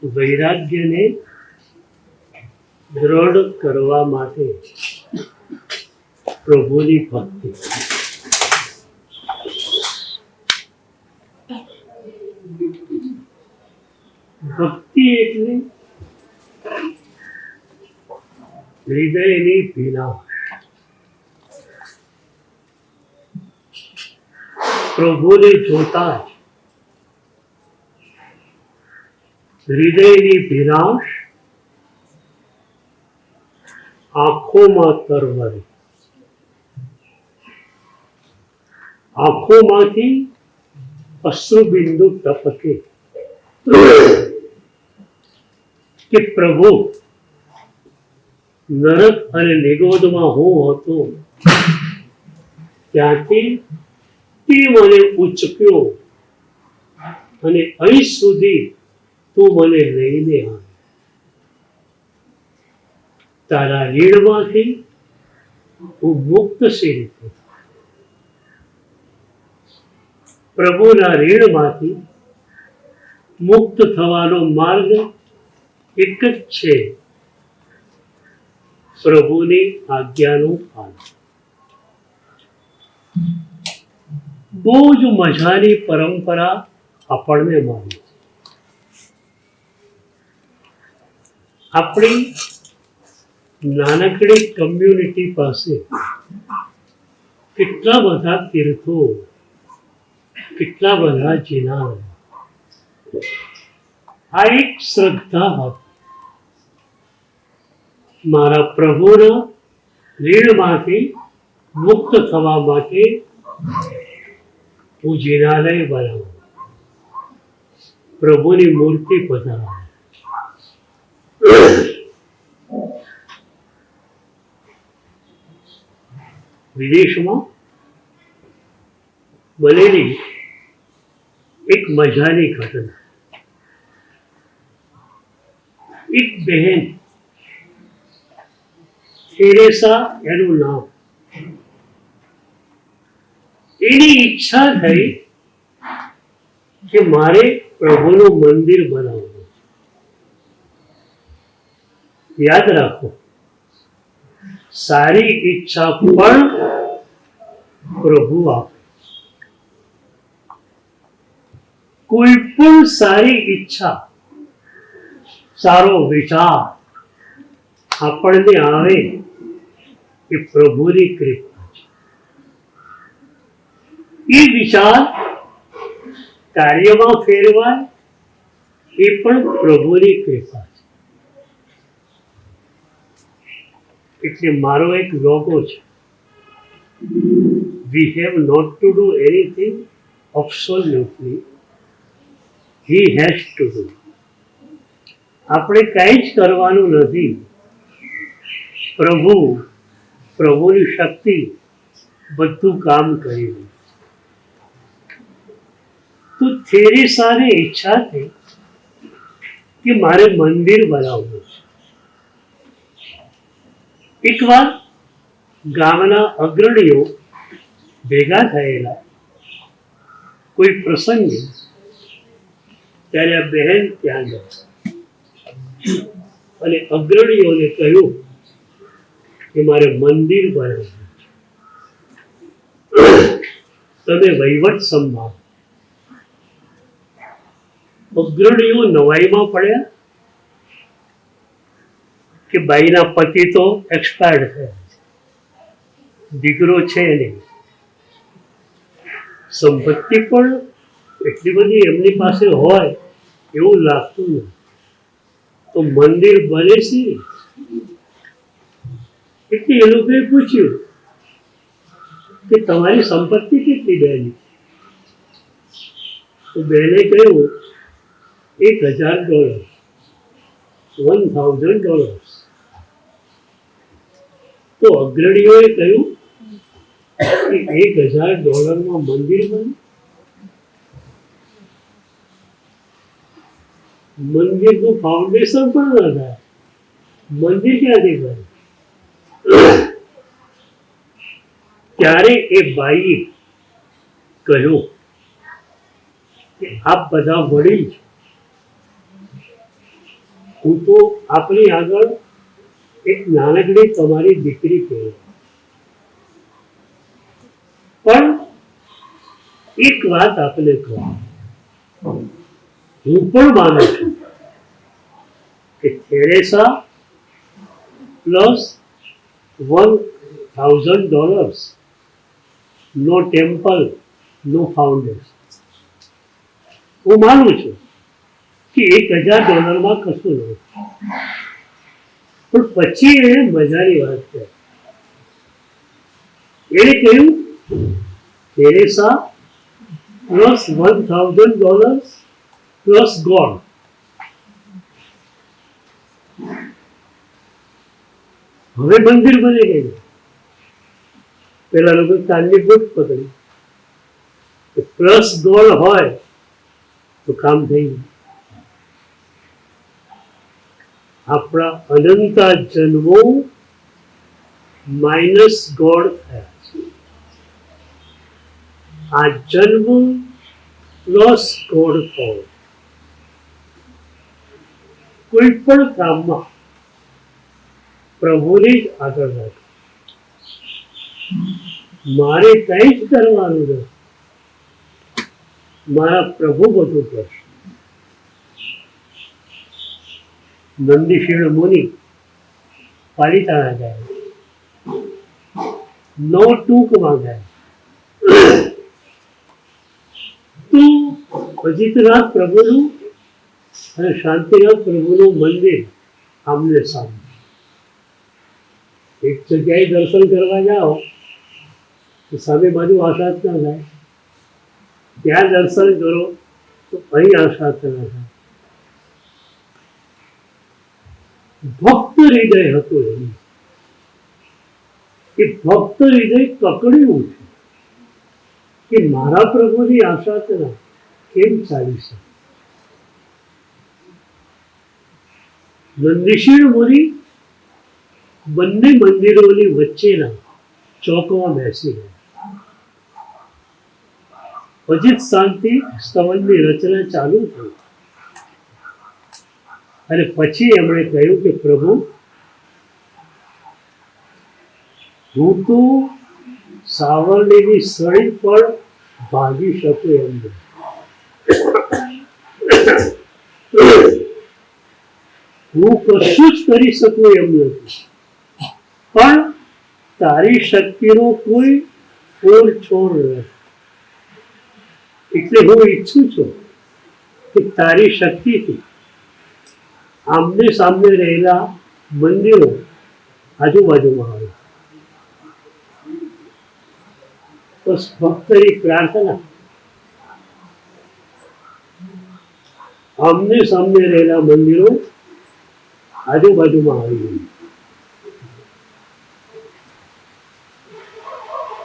વૈરાગ્યને દ્રઢ કરવા માટે પ્રભુની ભક્તિ. ભક્તિ એટલે હૃદયની ભીનાશ. પ્રભુને જોતા જ હૃદયની ભીનાશ આંખોમાં તરવરે, આંખોમાંથી અશ્રુબિંદુ ટપકે કે પ્રભુ, નરક અને નિગોદમાં હું હતો ત્યાંથી તે મને ઉચક્યો અને અહીં સુધી તું મને લઈને આવ્યો. તારા રીણમાંથી હું મુક્ત સી રીતે. પ્રભુના રીણમાંથી મુક્ત થવાનો માર્ગ એક જ છે, પ્રભુની આજ્ઞાનું પાલન. બહુ જ મજાની પરંપરા આપણને મળી. આપણી નાનકડી કમ્યુનિટી પાસે કેટલા બધા તીર્થો, કેટલા બધા ચિહ્નો. આ એક શ્રદ્ધા હતી. મારા પ્રભુના રીણમાંથી મુક્ત થવા માટે હું જિનાલય બનાવું, પ્રભુની મૂર્તિ પધારું. વિદેશમાં બનેલી એક મજાની ઘટના. એક બહેન, થેરેસા એનું નામ, એની ઈચ્છા થઈ કે મારે પ્રભુનું મંદિર બનાવવું. યાદ રાખો, સારી ઈચ્છા પણ પ્રભુ આપે. કોઈ પણ સારી ઈચ્છા, સારો વિચાર આપણને આવે એ પ્રભુની કૃપા છે. એ વિચાર કાર્યમાં ફેરવાય એ પણ પ્રભુની કૃપા છે. એટલે મારો એક લોગો છે, we have not to do anything absolutely, he has to do. આપણે કંઈ જ કરવાનું નથી, પ્રભુની શક્તિ બધું કામ કરી રહી. તો થેરેસાને ઈચ્છા થઈ કે મારે મંદિર બનાવવું છે. એકવાર ગામના અગ્રણીઓ ભેગા થયેલા કોઈ પ્રસંગે, ત્યારે આ બહેન ત્યાં ગયા અને અગ્રણીઓને કહ્યું કે મારે મંદિર બનાવવું છે, તમે વહીવટ સંભાળો. અગ્રણીઓ નવાઈમાં પડ્યા કે બાઈના પતિ તો એક્સપાયર્ડ થયા, દીકરો છે નહીં, સંપત્તિ પણ એટલી બધી એમની પાસે હોય એવું લાગતું નથી, તો મંદિર બને છે. એટલે એ લોકોએ પૂછ્યું કે તમારી સંપત્તિ કેટલી બેન? તો બેને કહ્યું $1,000, $1,000. તો અગ્રણીઓએ કહ્યું કે $1,000 મંદિર બને? મંદિરનું ફાઉન્ડેશન પણ ન થાય, મંદિર ક્યાંથી બને? ત્યારે એ બાઈએ કહ્યું કે આપ બધા વડીલ છો, હું તો આપણી આગળ એક નાનકડી તમારી દીકરી કહેવાય, પણ એક વાત આપને કહું, હું પણ માનું છું કે થેરેસા પ્લસ $1,000, નો ટેમ્પલ, નો ફાઉન્ડેશન. હું માનું છું કે $1,000 કશું નથી, પણ પછી એને મજાની વાત કરી. એને કહ્યું થેરેસા પ્લસ $1,000 પ્લસ ગોડ. હવે મંદિર બની ગયું. પેલા લોકો કાનની બુટ પકડી, પ્લસ ગોડ હોય તો કામ થઈ ગયું. આપણા અનંતા જન્મો માઇનસ ગોડ થયા છે. આ જન્મ પ્લસ ગોડ થયો. કોઈ પણ કામમાં પ્રભુને જ આગળ રાખો. મારે કંઈ જ કરવાનું નથી, મારા પ્રભુ બધું કરશે. નંદીશીળ મુનિ પાલિતાણા ગયા, નો ટૂંકમાં ગયા તો અજીતનાથ પ્રભુનું અને શાંતિનાથ પ્રભુનું મંદિર આમને સામને. એક જગ્યાએ દર્શન કરવા જાઓ તો સામે બાજુ આશા જ ના થાય, ત્યાં દર્શન કરો તો અહીં આશા ના થાય. ભક્ત હૃદય હતું એનું. એ ભક્ત હૃદય પકડ્યું છે કે મારા પ્રભુની આશા તરફ કેમ ચાલી શકે. નંદીશીળ મુનિ બંને મંદિરોની વચ્ચેના ચોકમાં બેસી ગયા. અજીત શાંતિ સ્તવનની રચના ચાલુ થઈ અને પછી એમણે કહ્યું કે પ્રભુ, હું તો સાવરણીની સળી પણ ભાગી શકું એમ નથી. હું કશું જ કરી શકું એમ નથી, પણ તારી શક્તિનો કોઈ છોડ નથી. એટલે હું ઈચ્છું છું કે તારી શક્તિથી આમને સામને રહેલા મંદિરો આજુબાજુમાં આવે. બસ ફક્ત એક પ્રાર્થના, આમને સામને રહેલા મંદિરો આજુબાજુમાં આવી ગયું.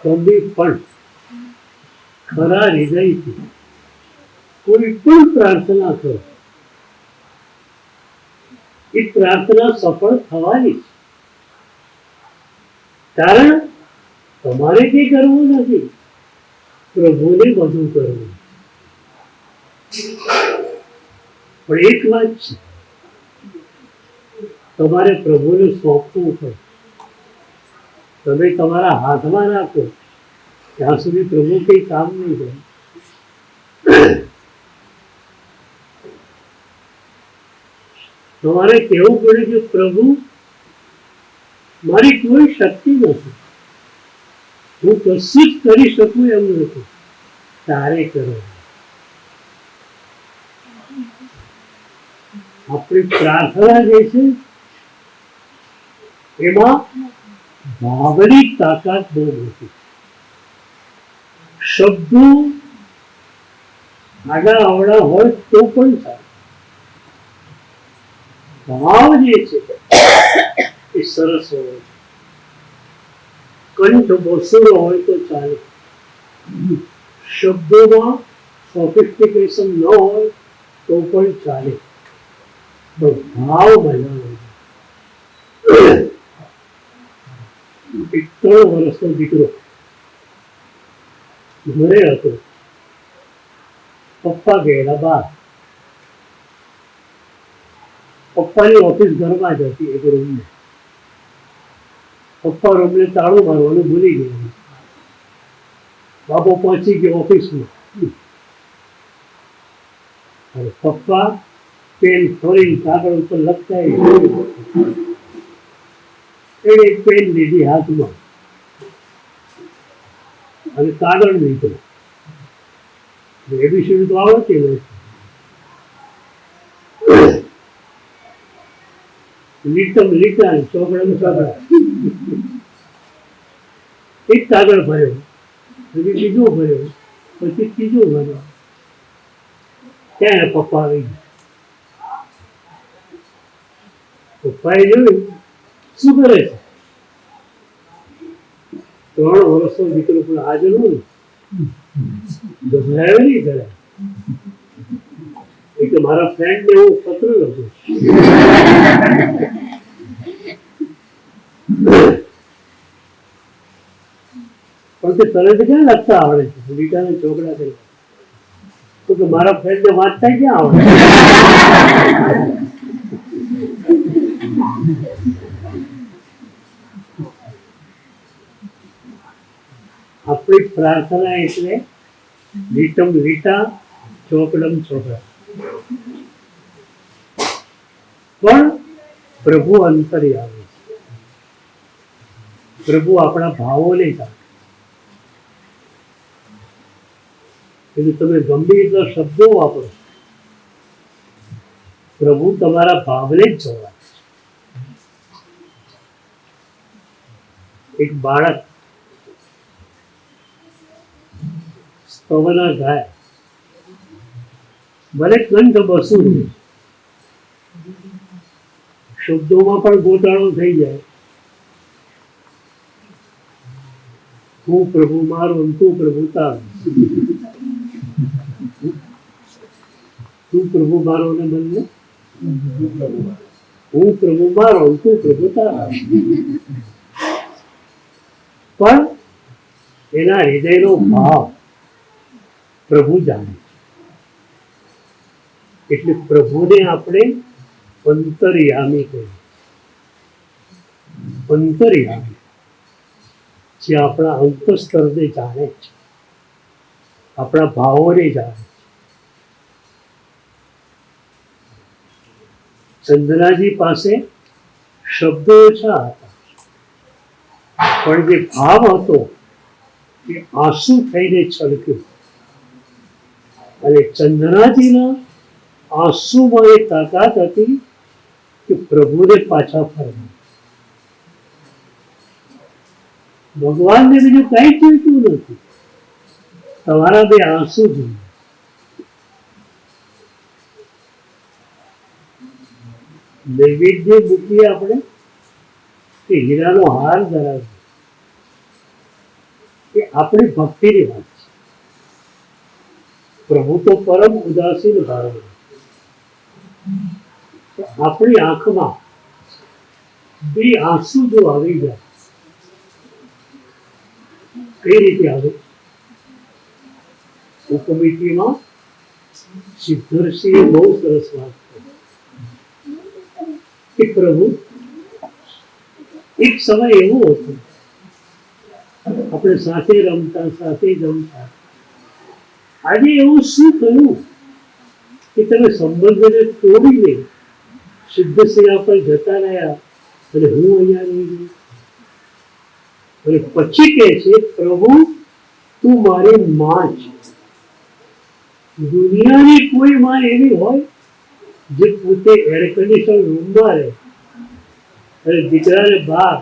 તમે પણ ખરા હૃદયથી કોઈ પણ પ્રાર્થના કરો, એ પ્રાર્થના સફળ થવાની છે. કારણ તમારે કંઈ કરવું નથી, પ્રભુને બધું કરવું. પણ એક વાત છે, તમારે પ્રભુને સોંપવું પડે. તમે તમારા હાથમાં રાખો ત્યાં સુધી પ્રભુ કંઈ કામ નહીં કરે. તમારે કહેવું પડે કે પ્રભુ, મારી કોઈ શક્તિ નથી, હું કશું જ કરી શકું એમ નથી, તારે કરો. આપણી પ્રાર્થના જે છે એમાં ભાવની તાકાત બહુ મોટી. શબ્દો આડા અવળા હોય તો પણ ચાલે, ભાવ જે છે એ સરસ હોય, કંઠ બસુરો હોય તો ચાલે. શબ્દોમાં સોફિસ્ટિકેશન ન હોય તો પણ ચાલે, ભાવ બનાવે. 3 વર્ષનો દીકરો ઘરે હતો, પપ્પા ગયેલા બહાર. પપ્પાની ઓફિસ ઘરમાં જ હતી, એક રૂમને. પપ્પા રૂમને તાળું મારવાનું ભૂલી ગયા. બાપો પહોંચી ગયો ઓફિસમાં અને પપ્પા પેન ફોરીને કાગળ ઉપર લખતા એને પેન લીધી હાથમાં અને કાગળ લીધો. એબીસીડી તો આવડતી નથી. લીટમ લીટા ચોકડા ચોકડા એક કાગળ ભર્યો, પછી બીજો ભર્યો, પછી ત્રીજો ભર્યો. ત્યાં પપ્પા આવી ગયા. પપ્પાએ જોયું શું કરે છે. 3 વર્ષનો દીકરો પણ હાજર હોય ગભરાયો નહીં કરે. એટલે મારા ફ્રેન્ડ ને હું પત્ર લખું પણ તે તને તો ક્યાં લખતા આવડે છે, લીટાને ચોકડા કરી. તો કે મારા ફ્રેન્ડ ને વાંચતા ક્યાં આવડે. આપણી પ્રાર્થના એટલે લીટમ લીટા ચોકડમ ચોકડા. પણ પ્રભુ અંતર્યામી છે. પ્રભુ આપણા ભાવોને જાણે. એટલે તમે ગમે એટલા શબ્દો વાપરો, પ્રભુ તમારા ભાવને જ જોવા. એક બાળક સ્તવના ગાય, ભલે કંઠ બસું શબ્દોમાં પણ ગોટાળો થઈ જાય. હું પ્રભુ મારો, તું પ્રભુ તારો. તું પ્રભુ મારો ને બદલે હું પ્રભુ મારો, તું પ્રભુ તારો. પણ એના હૃદયનો ભાવ પ્રભુ જાણે. એટલે પ્રભુને આપણે અંતર્યામી કહીએ. અંતર્યામી જે આપણા અંતસ્તરને જાણે છે, આપણા ભાવોને જાણે છે. ચંદનાજી પાસે શબ્દો ઓછા હતા, પણ જે ભાવ હતો એ આંસુ થઈને છલક્યો. અને ચંદનાજીના આંસુમાં એ તાકાત હતી કે પ્રભુને પાછા ફરવા. ભગવાનને બીજું કઈ જોઈતું નથી, તમારા 2 આંસુ જોઈએ. નૈવેદ્ય મૂકીએ આપણે કે હીરાનો હાર ધરાવે, એ આપણી ભક્તિની વાત છે. પ્રભુ તો પરમ ઉદાસીન ભાવ. આપણી આંખમાં 2 આંસુ જો આવી જાય, કઈ રીતે આવે? ઉપમિતિમાં સિદ્ધર્ષિએ બહુ સરસ વાત કરી કે પ્રભુ એક સમય એવો હતો, આપણે સાથે રમતા, સાથે જમતા. આજે એવું શું થયું કે તમે સંબંધને તોડીને સિદ્ધ સેવા પર જતા રહ્યા અને હું અહીંયા રહી ગઈ. અને પછી કહે છે પ્રભુ તું મારી માં છે. દુનિયાની કોઈ માં એવી હોય જે પોતે એર કન્ડિશન રૂમમાં રહે અને દીકરાને બહાર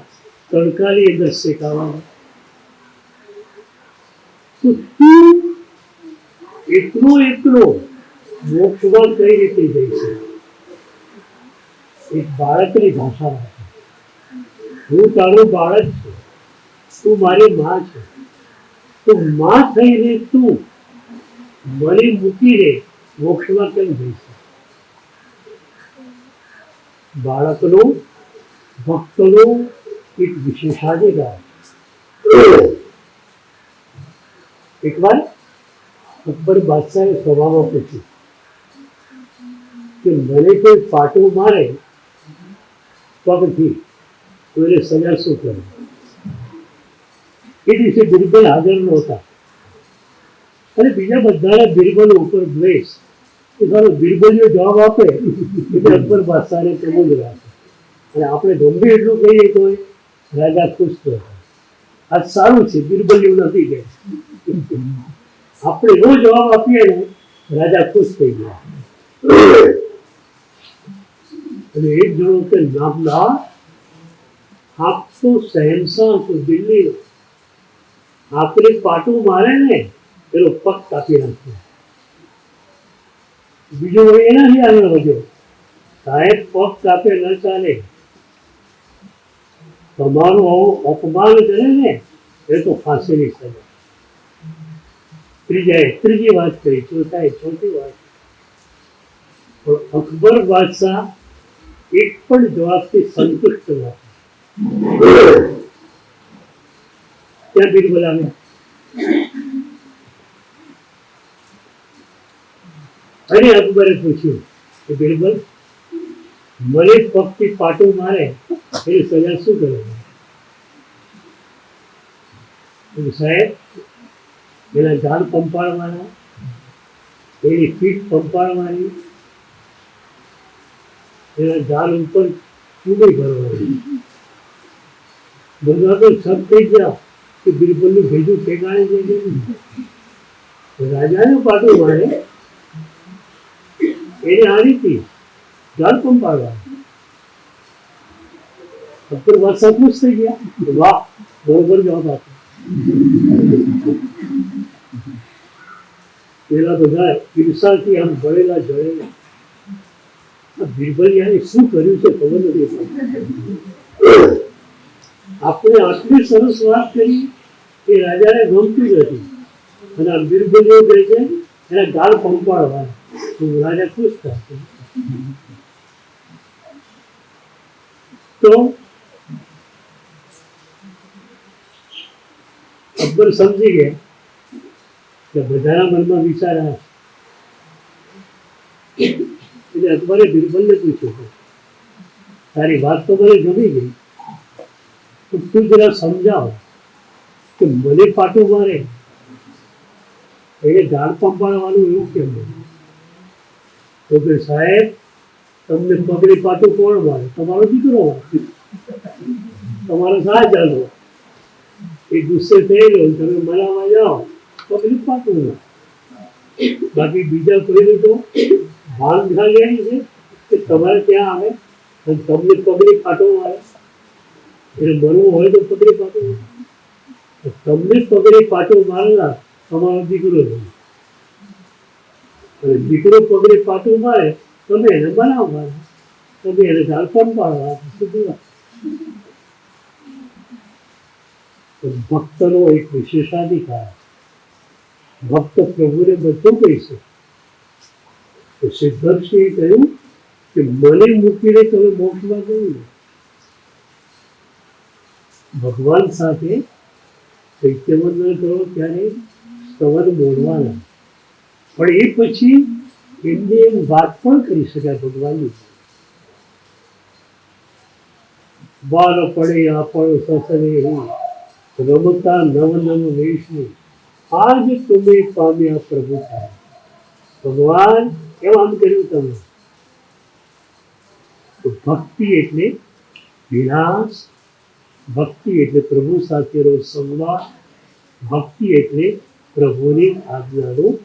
તડકાની અંદર શેકાવાનું. તો તું એકલો મોક્ષમાં કઈ રીતે જઈ શકે? એક બાળકની ભાષામાં હું તારું બાળક છું, તું મારી માં છે. તો માં થઈને તું મને મૂકીને મોક્ષમાં કેમ જઈ શકે? બાળકનો ભક્તનો એક વિશેષાધિકાર. એકવાર અકબર બાદશાહે સભામાં પૂછ્યું કે મને કોઈ પાટું મારે પગથી તો એને સજા શું કરે? એ દિવસે બિરબલ હાજર નહોતા અને બીજા બધાને બિરબલ ઉપર દ્વેષ. એ સારો બિરબલીઓ જવાબ આપે એટલે અકબર બાદશાહને તેમ જ રાખે. અને આપણે ગંભીર એટલું કહીએ તો રાજા ખુશ થયા. આ સારું છે, બિરબલીઓ નથી કે આપણે એવો જવાબ આપીએ ને રાજા ખુશ થઈ ગયા. અને એક જણો કે નામદાર, આપ તો શહેનશાહ છો દિલ્હીનો, આપણે પાટું મારે ને પેલો પગ કાપી નાખ્યો. બીજો એનાથી આગળ વધ્યો, સાહેબ પગ કાપે ન ચાલે, તમારું આવું અપમાન કરે ને એ તો ફાંસીની સજા. ત્રીજી વાત કરી, ચોથી વાત. પણ અકબર બાદશાહ એક પણ જવાબથી સંતુષ્ટ નહોતા. ત્યાં બિરબલ આવ્યા અને અકબરે પૂછ્યું કે બિરબલ, મને પગથી પાટું મારે એની સજા શું કરે? સાહેબ, એના ગાલ પંપાળવાના, એની પીઠ પંપાળવાની, એના ગાલ ઉપર ચૂડી ભરવાની. બધા તો સબ થઈ ગયા કે બિરબલનું ભેજું ઠેકાણે જઈ ગયું. રાજાનું પાટું મારે એને આ રીતે ગાલ પંપાળવાની. અકબર બાદશાહ ખુશ થઈ ગયા. વાહ, બરોબર જવાબ આપ્યો. પેલા બધા ઈર્ષાથી આમ ભરેલા જળેલા. બિરબલિયાએ શું કર્યું છે ખબર નથી. આપણે આટલી સરસ વાત કરી એ રાજાને ગમતી નથી અને આ બિરબલીઓ કહે છે એના ગાળ પંપાળવા, તો રાજા ખુશ થશે. તો અકબર સમજી ગયા કે બધાના મનમાં વિચાર આવે. એટલે અકબરે બિરબલને પૂછ્યું, તારી વાત તો મને ગમી ગઈ, તો તું જરા સમજાવ કે મને પાટું મારે એને ગાળ પંપાળવાનું એવું કેમ? તો કે સાહેબ, તમને પગલે પાટું કોણ મારે? તમારો દીકરો મારે, તમારો શાહજહાં. એ ગુસ્સે થઈ ગયો, તમે મનાવા જાઓ પગલે પાટું મારે. બાકી બીજા કોઈનું તો ભાન લેવાની છે કે તમારે ત્યાં આવે અને તમને પગલે પાટું મારે. એટલે મરવું હોય તો પગલે પાટું, તમને પગલે પાટું મારનાર તમારો દીકરો છે. અને દીકરો પગલે પાટું મારે, તમે એને બનાવવાના, તમે એને ગાળ પંપાળવા. ભક્તનો એક વિશેષાધિકાર, ભક્ત પ્રભુને બધું કહી શકે. તો સિદ્ધર્ષિએ કહ્યું કે મને મૂકીને તમે મોક્ષમાં ગયું. ભગવાન સાથે ચૈત્યવંદન કરો ત્યારે સ્તવન બોલવાના, પણ એ પછી એમને એમ વાત પણ કરી શકાય ભગવાનની. બાર પડે આપણો સસરે રમતા નવ નવ વેશની, આજ તમે પામ્યા પ્રભુતા. ભગવાન એમ આમ કર્યું તમે. તો ભક્તિ એટલે વિલાસ, ભક્તિ એટલે પ્રભુ સાથેનો સંવાદ, ભક્તિ એટલે પ્રભુની આજ્ઞાનું